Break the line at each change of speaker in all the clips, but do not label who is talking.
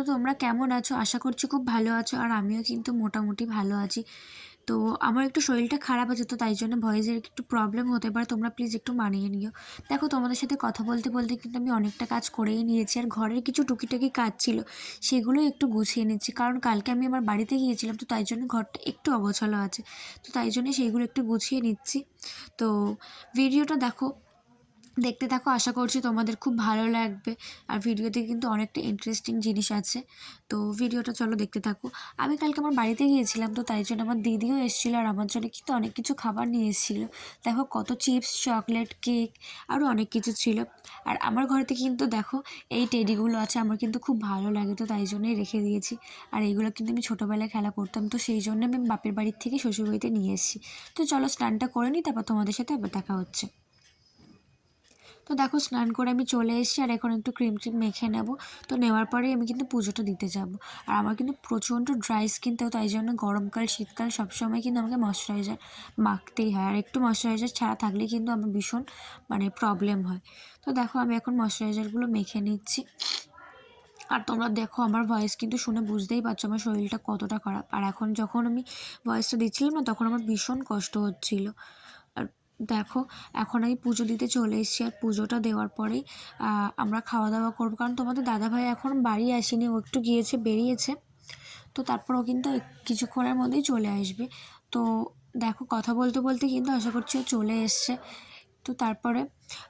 তো তোমরা কেমন আছো? আশা করছি খুব ভালো আছো। আর আমিও কিন্তু মোটামুটি ভালো আছি। তো আমার একটু শরীরটা খারাপ আছে, তো তাই জন্য ভয়েসের একটু প্রবলেম হতে পারে, তোমরা প্লিজ একটু মানিয়ে নিও। দেখো, তোমাদের সাথে কথা বলতে বলতে কিন্তু আমি অনেকটা কাজ করেই নিয়েছি, আর ঘরের কিছু টুকিটাকি কাজ ছিল সেগুলোই একটু গুছিয়ে নিচ্ছি, কারণ কালকে আমি আমার বাড়িতে গিয়েছিলাম, তো তাই জন্য ঘরটা একটু অগোছালো আছে। তো তাই জন্য সেইগুলো একটু গুছিয়ে নিচ্ছি। তো ভিডিওটা দেখো, দেখতে থাকো, আশা করছি তোমাদের খুব ভালো লাগবে। আর ভিডিওতে কিন্তু অনেকটা ইন্টারেস্টিং জিনিস আছে। তো ভিডিওটা চলো দেখতে থাকো। আমি কালকে আমার বাড়িতে গিয়েছিলাম, তো তাই জন্য আমার দিদিও এসেছিলো, আর আমার জন্য কিন্তু অনেক কিছু খাবার নিয়ে এসেছিলো। দেখো, কত চিপস, চকলেট, কেক, আরও অনেক কিছু ছিল। আর আমার ঘরেতে কিন্তু দেখো এই টেডিগুলো আছে, আমার কিন্তু খুব ভালো লাগে, তো তাই জন্যই রেখে দিয়েছি। আর এইগুলো কিন্তু আমি ছোটোবেলায় খেলা করতাম, তো সেই জন্য আমি বাপের বাড়ির থেকে শ্বশুরবাড়িতে নিয়ে এসেছি। তো চলো স্নানটা করে নিই, তারপর তোমাদের সাথে আবার দেখা হচ্ছে। তো দেখো, স্নান করে আমি চলে এসেছি, আর এখন একটু ক্রিম ট্রিম মেখে নেব। তো নেওয়ার পরেই আমি কিন্তু পুজোটা দিতে যাব। আর আমার কিন্তু প্রচণ্ড ড্রাই স্কিন, তো তাই জন্য গরমকাল শীতকাল সবসময় কিন্তু আমাকে ময়শ্চারাইজার মাখতেই হয়, আর একটু ময়শ্চারাইজার ছাড়া থাকলে কিন্তু আমার ভীষণ প্রবলেম হয়। তো দেখো, আমি এখন ময়শ্চারাইজারগুলো মেখে নিচ্ছি। আর তোমরা দেখো, আমার ভয়েস কিন্তু শুনে বুঝতেই পারছো আমার শরীরটা কতটা খারাপ। আর এখন যখন আমি ভয়েসটা দিচ্ছিলাম না, তখন আমার ভীষণ কষ্ট হচ্ছিল। আর দেখো, এখন আমি পুজো দিতে চলে এসেছি, আর পুজোটা দেওয়ার পরেই আমরা খাওয়া দাওয়া করবো, কারণ তোমাদের দাদাভাই এখন বাড়ি আসেনি, ও একটু গিয়েছে, বেরিয়েছে। তো তারপর ও কিন্তু কিছুক্ষণের মধ্যেই চলে আসবে। তো দেখো, কথা বলতে বলতে কিন্তু আশা করছি ও চলে এসছে। তো তারপরে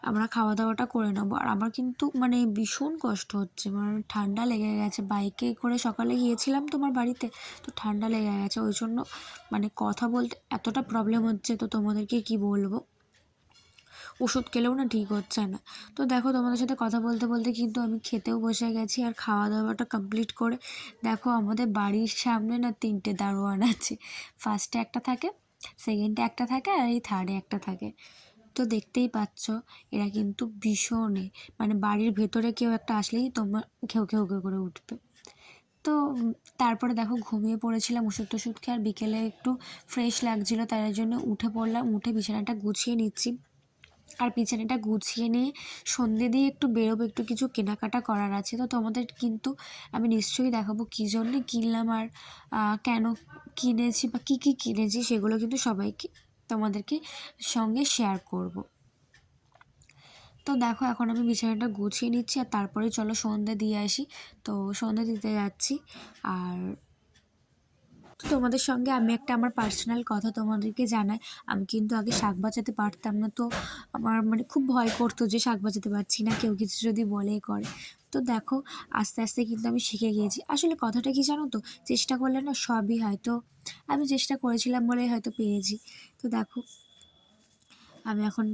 আমরা খাওয়া দাওয়াটা করে নেবো। আর আমার কিন্তু ভীষণ কষ্ট হচ্ছে, ঠান্ডা লেগে গেছে, বাইকে করে সকালে গিয়েছিলাম তোমার বাড়িতে, তো ঠান্ডা লেগে গেছে, ওই জন্য কথা বলতে এতটা প্রবলেম হচ্ছে, তো তোমাদেরকে কি বলবো, ওষুধ খেলেও না ঠিক হচ্ছে না। তো দেখো, তোমাদের সাথে কথা বলতে বলতে কিন্তু আমি খেতেও বসে গেছি, আর খাওয়া দাওয়াটা কমপ্লিট করে দেখো, আমাদের বাড়ির সামনে না 3টে দারোয়ান আছে। ফার্স্টে একটা থাকে, সেকেন্ডে একটা থাকে, আর এই থার্ডে একটা থাকে। তো দেখতেই পাচ্ছ, এরা কিন্তু ভীষণই বাড়ির ভেতরে কেউ একটা আসলেই তোমার ঘেউ ঘেউ ঘেউ করে উঠবে। তো তারপরে দেখো, ঘুমিয়ে পড়েছিলাম ওষুধ টষুধ খেয়ে, আর বিকেলে একটু ফ্রেশ লাগছিলো, তার জন্য উঠে পড়লাম, উঠে বিছানাটা গুছিয়ে নিচ্ছি। আর বিছানাটা গুছিয়ে নিয়ে সন্ধ্যে দিয়ে একটু বেরোবো, একটু কিছু কেনাকাটা করার আছে। তো তোমাদের কিন্তু আমি নিশ্চয়ই দেখাবো কী জন্যে কিনলাম, আর কেন কিনেছি বা কী কী কিনেছি, সেগুলো কিন্তু সবাইকে তোমাদেরকে সঙ্গে শেয়ার করব। তো দেখো, এখন আমি বিছানাটা গুছিয়ে নিচ্ছি, আর তারপরে চলো সন্ধ্যা দিয়ে আসি। তো সন্ধ্যা দিতে যাচ্ছি। আর তোমাদের সঙ্গে আমি একটা আমার পার্সোনাল কথা তোমাদেরকে জানাই। আমি কিন্তু আগে শাক বাজাতে পারতাম না, তো আমার খুব ভয় করতো যে শাক বাজাতে পারছি না, কেউ কিছু যদি বলে করে। তো দেখো, আস্তে আস্তে কিন্তু আমি শিখে গিয়েছি। আসলে কথাটা কি জানো তো, চেষ্টা করলে না সবই হয়। তো আমি চেষ্টা করেছিলাম বলেই হয়তো পেরেছি। তো দেখো, আমি এখন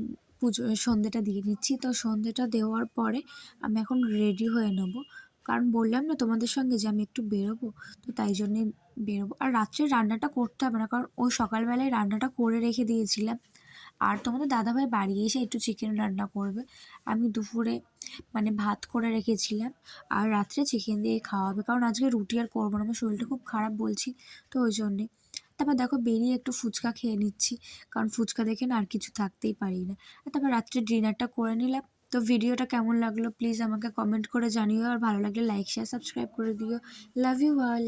সন্ধেটা দিয়ে নিচ্ছি। তো সন্ধেটা দেওয়ার পরে আমি এখন রেডি হয়ে নেব, কারণ বললাম না তোমাদের সঙ্গে যে আমি একটু বেরোবো, তো তাই জন্যে বেরোবো। আর রাত্রে রান্নাটা করতে হবে না, কারণ ওই সকালবেলায় রান্নাটা করে রেখে দিয়েছিলাম। আর তোমাদের দাদাভাই বাড়ি এসে একটু চিকেন রান্না করবে। আমি দুপুরে ভাত করে রেখেছিলাম, আর রাত্রে চিকেন দিয়ে খাওয়া হবে, কারণ আজকে রুটি আর করবো না, আমার শরীরটা খুব খারাপ বলছি, তো ওই জন্যে। তারপর দেখো, বেরিয়ে একটু ফুচকা খেয়ে নিচ্ছি, কারণ ফুচকা দেখে না আর কিছু থাকতেই পারি না। আর তারপর রাত্রে ডিনারটা করে নিলাম। তো ভিডিওটা কেমন লাগলো প্লিজ আমাকে কমেন্ট করে জানিও, আর ভালো লাগলে লাইক শেয়ার সাবস্ক্রাইব করে দিও। Love you all.